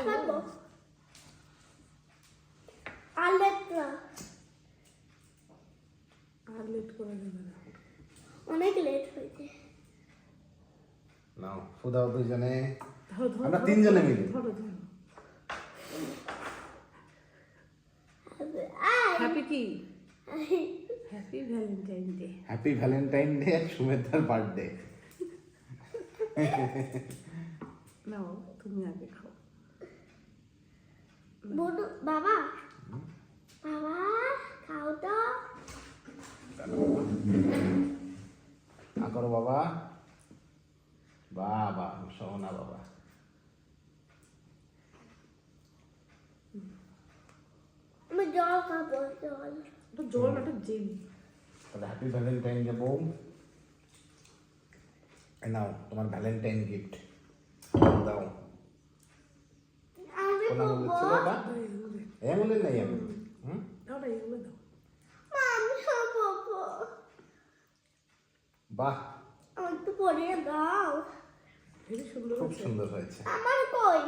খাবো আর লেট করে দেবে না, অনেক লেট হয়েছে। নাও ফুদাও দুজনে, ধরো আমরা তিনজনে মিলে। ধরো হ্যাপি কি? Happy Valentine day. Happy Valentine day আর সুমেধার বার্থডে। নাও তুমি আগে খাও। বলো বাবা, বাবা খাও তো। করো বাবা, বাবা সোনা বাবা। আমি জল খাবো, জল। তো জল একটা জেল। তাহলে হ্যাপি ভ্যালেন্টাইন ডে বউ। এই নাও তোমার ভ্যালেন্টাইন গিফট দাও। আমি কোন আঙুলের খাবো। ছিল এটা? এই আঙুলের নাই আমি। দাও না, এগুলো দাও। আমি খাবো। বাহ, আমার তো পরে দাও। ভেরি সুন্দর খুব হয়েছে। সুন্দর হয়েছে। আমার কই?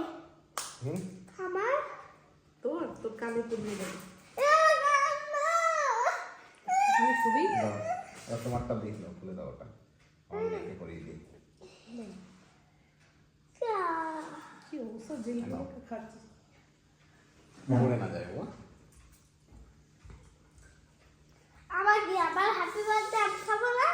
হুম, আমার তোর কানে পরিয়ে দেবো। এ বাবা। তুমি শুবি? দাও এবার তোমারটা দিই, দাও খুলে দাও ওটা, আমার মেয়েকে করিয়ে দিই। কি অবস্থা, জেলগুলোকে খাচ্ছিস। পড়ে না যায় বাবা। আমার কি আবার হ্যাপি বার্থডে আমি খাবো না?